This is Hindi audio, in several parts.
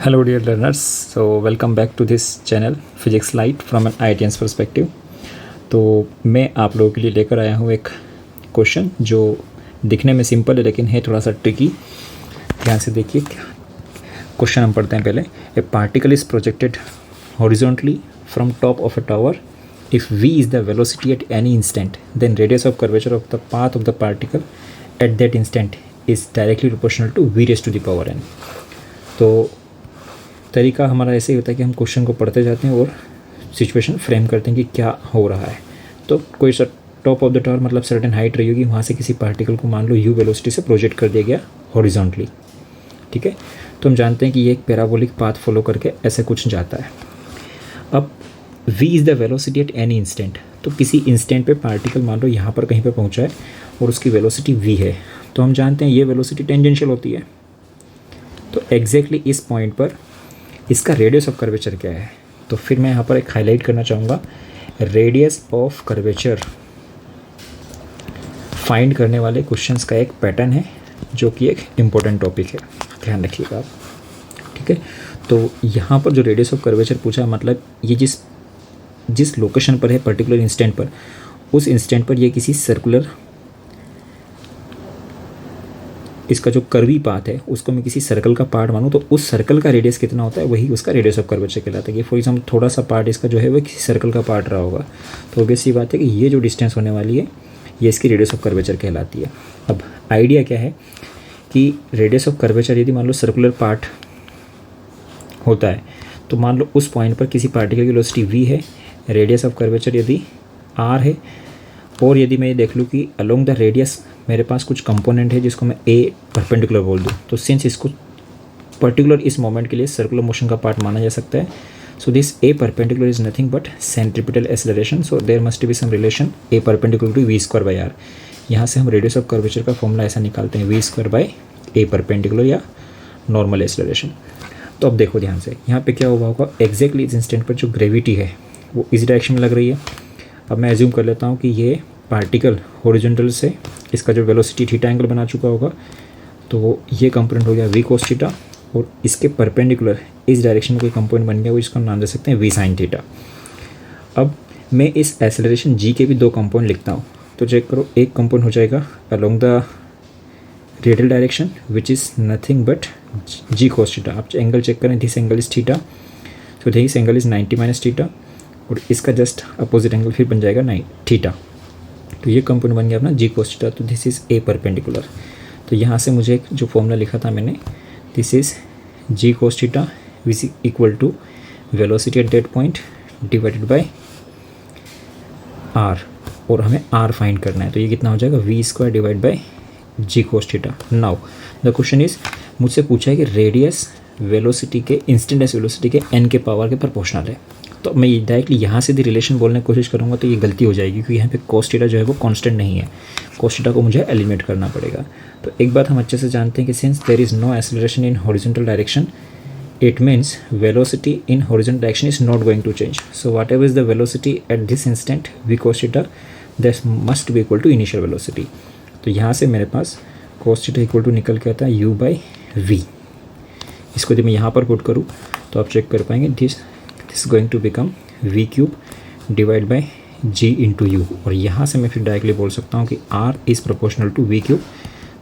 Hello dear learners, so welcome back to this channel Physics Light from an IITian's perspective। तो मैं आप लोगों के लिए लेकर आया हूँ एक क्वेश्चन जो दिखने में सिंपल है लेकिन है थोड़ा सा ट्रिकी। ध्यान से देखिए, क्वेश्चन हम पढ़ते हैं पहले। A particle is projected horizontally from top of a tower if v is the velocity at any instant then radius of curvature of the path of the particle at that instant is directly proportional to v raise to the power n। तो तरीका हमारा ऐसे ही होता है कि हम क्वेश्चन को पढ़ते जाते हैं और सिचुएशन फ्रेम करते हैं कि क्या हो रहा है। तो कोई टॉप ऑफ द टावर मतलब सर्टेन हाइट रही होगी, वहाँ से किसी पार्टिकल को मान लो u वेलोसिटी से प्रोजेक्ट कर दिया गया हॉरिजॉन्टली। ठीक है, तो हम जानते हैं कि ये एक पैराबोलिक पाथ फॉलो करके ऐसे कुछ जाता है। अब v is the velocity at any instant, तो किसी इंस्टेंट पे पार्टिकल मान लो यहाँ पर कहीं पे पहुँचा है और उसकी वेलोसिटी v है, तो हम जानते हैं ये वेलोसिटी टेंजेंशियल होती है। तो एग्जैक्टली इस पॉइंट पर इसका रेडियस ऑफ कर्वेचर क्या है, तो फिर मैं यहाँ पर एक हाईलाइट करना चाहूँगा। रेडियस ऑफ कर्वेचर फाइंड करने वाले क्वेश्चंस का एक पैटर्न है जो कि एक इम्पोर्टेंट टॉपिक है, ध्यान रखिएगा आप। ठीक है, तो यहाँ पर जो रेडियस ऑफ कर्वेचर पूछा, मतलब ये जिस लोकेशन पर है पर्टिकुलर इंस्टेंट पर, उस इंस्टेंट पर ये किसी सर्कुलर, इसका जो कर्वी पाथ है उसको मैं किसी सर्कल का पार्ट मानूँ तो उस सर्कल का रेडियस कितना होता है वही उसका रेडियस ऑफ कर्वेचर कहलाता है। कि फॉर एग्जाम्पल थोड़ा सा पार्ट इसका जो है वो किसी सर्कल का पार्ट रहा होगा, तो ऑब्वियस सी बात है कि ये जो डिस्टेंस होने वाली है ये इसकी रेडियस ऑफ कर्वेचर कहलाती है। अब आइडिया क्या है कि रेडियस ऑफ कर्वेचर यदि मान लो सर्कुलर पार्ट होता है तो मान लो उस पॉइंट पर किसी पार्टिकल की वेलोसिटी v है, रेडियस ऑफ कर्वेचर यदि r है, और यदि मैं ये देख लूँ कि अलोंग द रेडियस मेरे पास कुछ कंपोनेंट है जिसको मैं a परपेंडिकुलर बोल दूँ, तो सिंस इसको पर्टिकुलर इस मोमेंट के लिए सर्कुलर मोशन का पार्ट माना जा सकता है, so this a perpendicular is nothing but centripetal acceleration, so there must be some relation a perpendicular to v square by r। यहाँ से हम रेडियस ऑफ कर्वेचर का फॉर्मूला ऐसा निकालते हैं v square by a perpendicular या नॉर्मल एक्सेलरेशन। तो अब देखो ध्यान से, यहाँ पे क्या हुआ होगा, एग्जैक्टली इस इंस्टेंट पर जो ग्रेविटी है वो इस डायरेक्शन में लग रही है। अब मैं एज्यूम कर लेता हूँ कि ये पार्टिकल हॉरिजॉन्टल से इसका जो वेलोसिटी थीटा एंगल बना चुका होगा, तो ये कंपोनेंट हो गया v cos थीटा, और इसके परपेंडिकुलर इस डायरेक्शन में कोई कंपोनेंट बन गया, वो इसका नाम दे सकते हैं v sin थीटा। अब मैं इस एक्सेलरेशन g के भी दो कंपोनेंट लिखता हूँ, तो चेक करो, एक कंपोनेंट हो जाएगा along the radial direction which is nothing but g cos theta. आप एंगल चेक करें, दिस एंगल इज़ थीटा, तो this angle is 90 minus theta, और इसका जस्ट अपोजिट एंगल फिर बन जाएगा थीटा। तो ये कंपोनेंट बन गया अपना g cos थीटा, तो दिस इज़ a परपेंडिकुलर। तो यहाँ से मुझे एक जो फॉर्मूला लिखा था मैंने, this is g cos theta which is equal to velocity at that point divided by r, और हमें r फाइंड करना है, तो ये कितना हो जाएगा v square divide by g cos theta. Now the question is, मुझसे पूछा है कि रेडियस वेलोसिटी के इंस्टेंटेनियस वेलोसिटी के n के पावर के प्रोपोर्शनल है। तो मैं डायरेक्टली यहाँ से भी रिलेशन बोलने की कोशिश करूँगा तो ये गलती हो जाएगी, क्योंकि यहाँ पे cos थीटा जो है वो कांस्टेंट नहीं है, cos थीटा को मुझे एलिमिनेट करना पड़ेगा। तो एक बात हम अच्छे से जानते हैं कि since there is no acceleration in horizontal direction, it means velocity in horizontal direction is not going to change. So whatever is the velocity at this instant v cos theta, that must be equal to initial velocity. तो यहाँ से मेरे पास cos थीटा इक्वल टू निकल के आता है u बाई v। इसको जब मैं यहाँ पर पुट करूँ तो आप चेक कर पाएंगे, this going to become v cube divide by g into u, और यहाँ से मैं फिर डायरेक्टली बोल सकता हूँ कि r is proportional to v cube,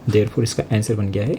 therefore इसका आंसर बन गया है